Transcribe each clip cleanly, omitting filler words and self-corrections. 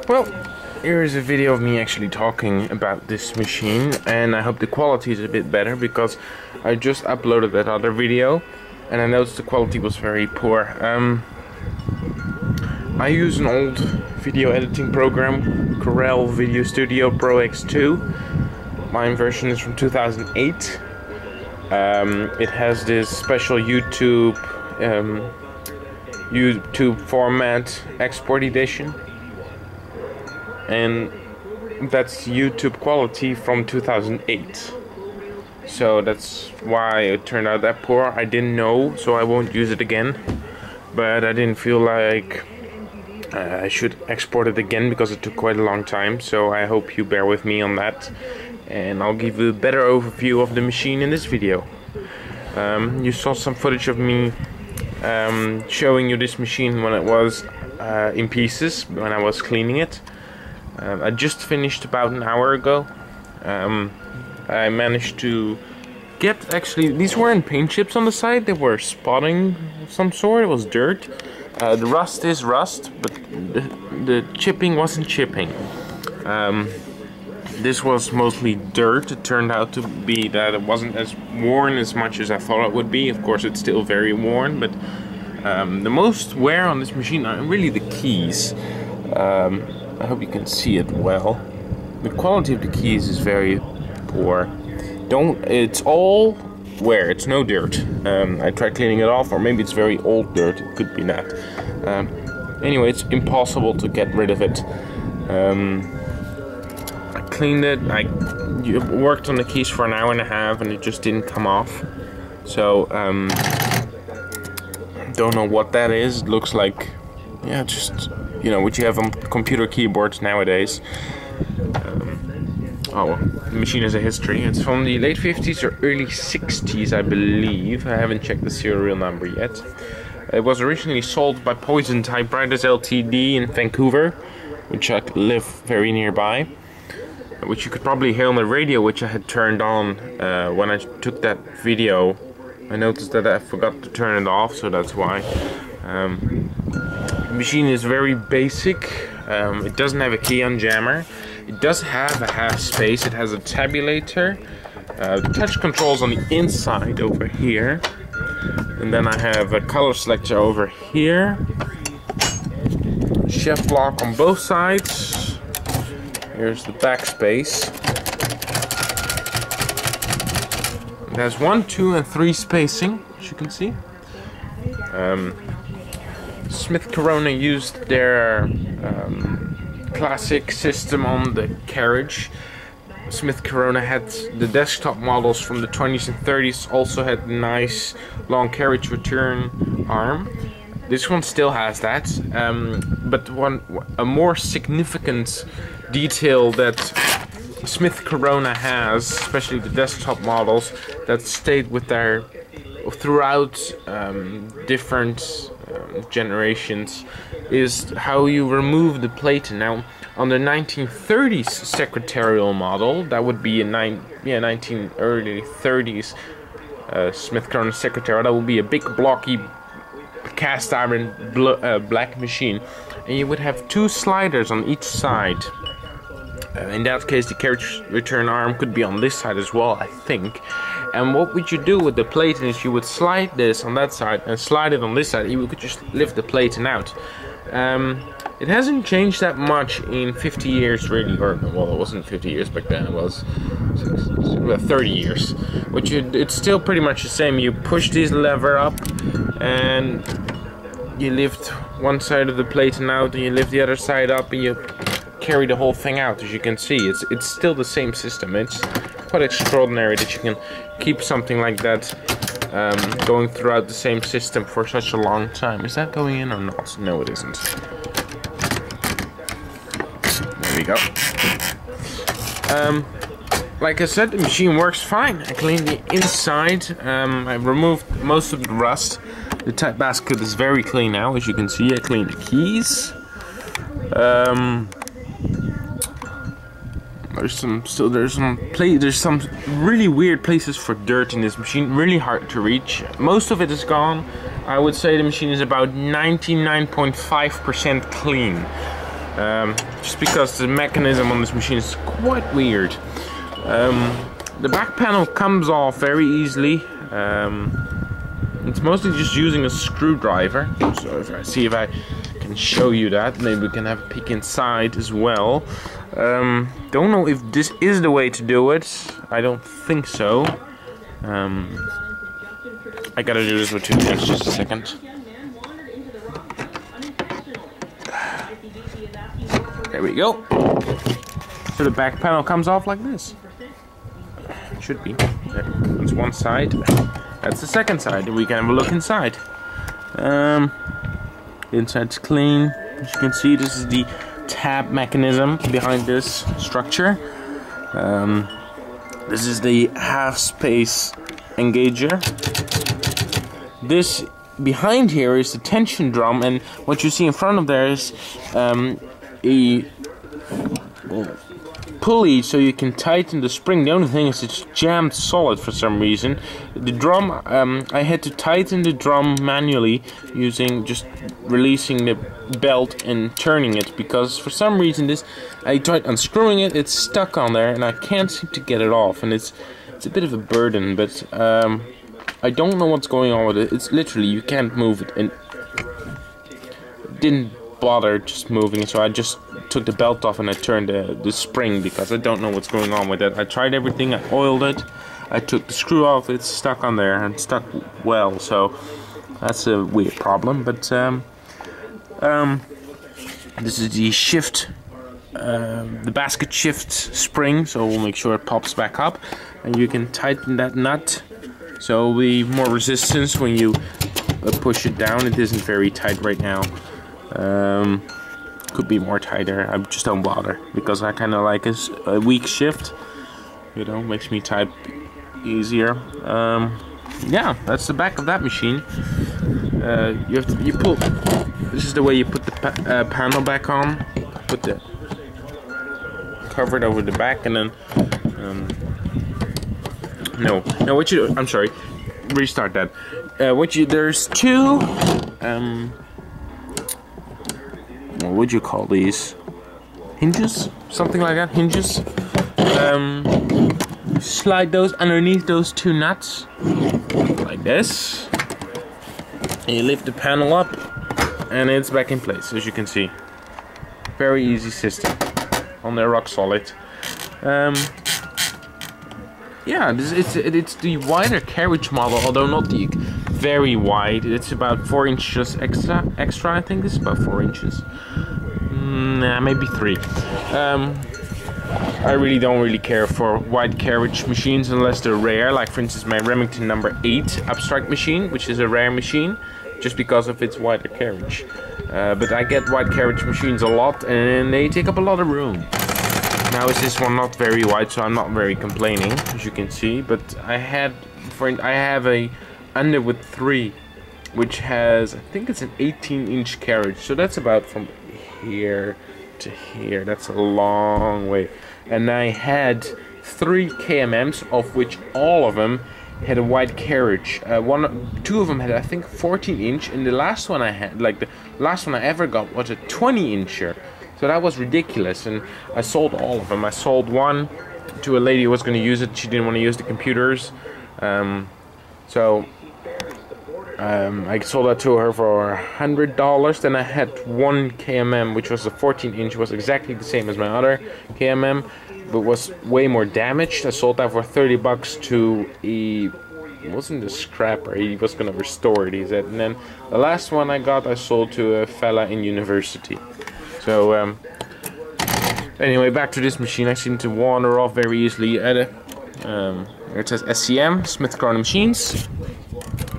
Well, here is a video of me actually talking about this machine, and I hope the quality is a bit better because I just uploaded that other video and I noticed the quality was very poor. I use an old video editing program, Carriage Video Studio Pro X2. My version is from 2008. It has this special YouTube format export edition, and that's YouTube quality from 2008. So that's why it turned out that poor. I didn't know, so I won't use it again. But I didn't feel like I should export it again because it took quite a long time. So I hope you bear with me on that, and I'll give you a better overview of the machine in this video. You saw some footage of me showing you this machine when it was in pieces, when I was cleaning it. I just finished about an hour ago. I managed to get, actually, these weren't paint chips on the side, they were spotting of some sort. It was dirt. The rust is rust, but the chipping wasn't chipping. This was mostly dirt. It turned out to be that it wasn't as worn as much as I thought it would be. Of course, it's still very worn, but the most wear on this machine are really the keys. I hope you can see it well. The quality of the keys is very poor. It's all wear, it's no dirt. I tried cleaning it off, or maybe it's very old dirt, it could be that. Anyway, it's impossible to get rid of it. I cleaned it, I worked on the keys for an hour and a half and it just didn't come off. So, don't know what that is. It looks like, yeah, just, you know, what you have on computer keyboards nowadays. The machine has a history. It's from the late 50s or early 60s, I believe. I haven't checked the serial number yet. It was originally sold by Poison Typewriters Ltd in Vancouver, which I live very nearby, which you could probably hear on the radio, which I had turned on when I took that video. I noticed that I forgot to turn it off, so that's why. The machine is very basic. It doesn't have a key on jammer. It does have a half space. It has a tabulator. The touch controls on the inside over here. And then I have a color selector over here. Chef block on both sides. Here's the backspace. It has 1, 2, and 3 spacing, as you can see. Smith Corona used their classic system on the Carriage. Smith Corona had the desktop models from the 20s and 30s, also had nice long Carriage Return Arm. This one still has that, but a more significant detail that Smith Corona has, especially the desktop models, that stayed with their throughout different generations, is how you remove the plate. Now, on the 1930s Secretarial model, that would be a early 30s Smith Corona Secretarial, that would be a big blocky cast iron black machine, and you would have 2 sliders on each side. In that case, the Carriage Return Arm could be on this side as well, I think. And what would you do with the plate is you would slide this on that side and slide it on this side. You could just lift the plate and out. It hasn't changed that much in 50 years, really. Or, well, it wasn't 50 years back then. It was 30 years. It's still pretty much the same. You push this lever up and you lift one side of the plate and out, and you lift the other side up, and you carry the whole thing out. As you can see, it's still the same system. It's quite extraordinary that you can keep something like that going throughout the same system for such a long time. Is that going in or not? No, it isn't. There we go. Like I said, the machine works fine. I cleaned the inside. I removed most of the rust. The type basket is very clean now, as you can see. I cleaned the keys. There's some really weird places for dirt in this machine, really hard to reach. Most of it is gone. I would say the machine is about 99.5% clean. just because the mechanism on this machine is quite weird. The back panel comes off very easily. It's mostly just using a screwdriver. So if I can show you that, maybe we can have a peek inside as well. Don't know if this is the way to do it. I don't think so. I gotta do this with 2 hands, just a second. There we go. So the back panel comes off like this. It should be. There. That's one side. That's the second side. We can have a look inside. The inside's clean. As you can see, this is the tab mechanism behind this structure. This is the half space engager. This behind here is the tension drum, and what you see in front of there is a pulley so you can tighten the spring. The only thing is it's jammed solid for some reason. The drum, I had to tighten the drum manually using just releasing the belt and turning it, because for some reason I tried unscrewing it, it's stuck on there and I can't seem to get it off, and it's a bit of a burden, but I don't know what's going on with it. It's literally, you can't move it, and didn't bother just moving it, so I just took the belt off and I turned the spring, because I don't know what's going on with it. I tried everything, I oiled it, I took the screw off, it's stuck on there and stuck well, so that's a weird problem. But this is the shift, the basket shift spring, so we'll make sure it pops back up, and you can tighten that nut so it'll be more resistance when you push it down. It isn't very tight right now. Could be more tighter. I just don't bother because I kind of like a weak shift. You know, makes me type easier. Yeah, that's the back of that machine. You pull. This is the way you put the panel back on. Put the cover it over the back, and then no. What you do? I'm sorry. Restart that. There's two. What would you call these? Hinges? Something like that? Hinges? Slide those underneath those two nuts. Like this. And you lift the panel up. And it's back in place, as you can see. Very easy system. On there, rock solid. Yeah, it's the wider carriage model, although not the very wide. It's about 4 inches extra. I think it's about 4 inches. Nah, maybe 3. I really don't care for wide carriage machines unless they're rare. Like for instance, my Remington number 8 abstract machine, which is a rare machine, just because of its wider carriage. But I get wide carriage machines a lot, and they take up a lot of room. Now is this one not very wide, so I'm not very complaining, as you can see. But I have a Underwood 3, which has, I think it's an 18-inch carriage, so that's about from here to here. That's a long way. And I had 3 KMMs, of which all of them had a wide carriage. 2 of them had, I think, 14-inch, and the last one I had, like the last one I ever got, was a 20-incher. So that was ridiculous, and I sold all of them. I sold one to a lady who was going to use it. She didn't want to use the computers, so I sold that to her for $100. Then I had one KMM, which was a 14-inch, was exactly the same as my other KMM, but was way more damaged. I sold that for $30 to it wasn't a scrapper. He was going to restore it, he said. And then the last one I got, I sold to a fella in university. So anyway, back to this machine. I seem to wander off very easily. It says SCM, Smith Corona Machines.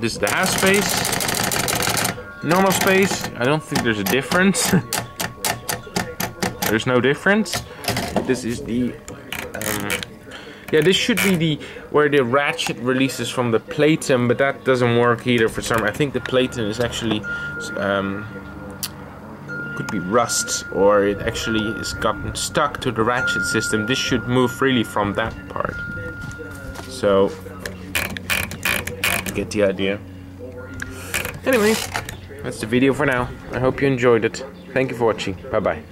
This is the half space. Normal space. I don't think there's a difference. There's no difference. This is the yeah, this should be the where the ratchet releases from the platen, but that doesn't work either for some. I think the platen is actually could be rust, or it actually is gotten stuck to the ratchet system. This should move freely from that part. So, get the idea. Anyway, that's the video for now. I hope you enjoyed it. Thank you for watching. Bye bye.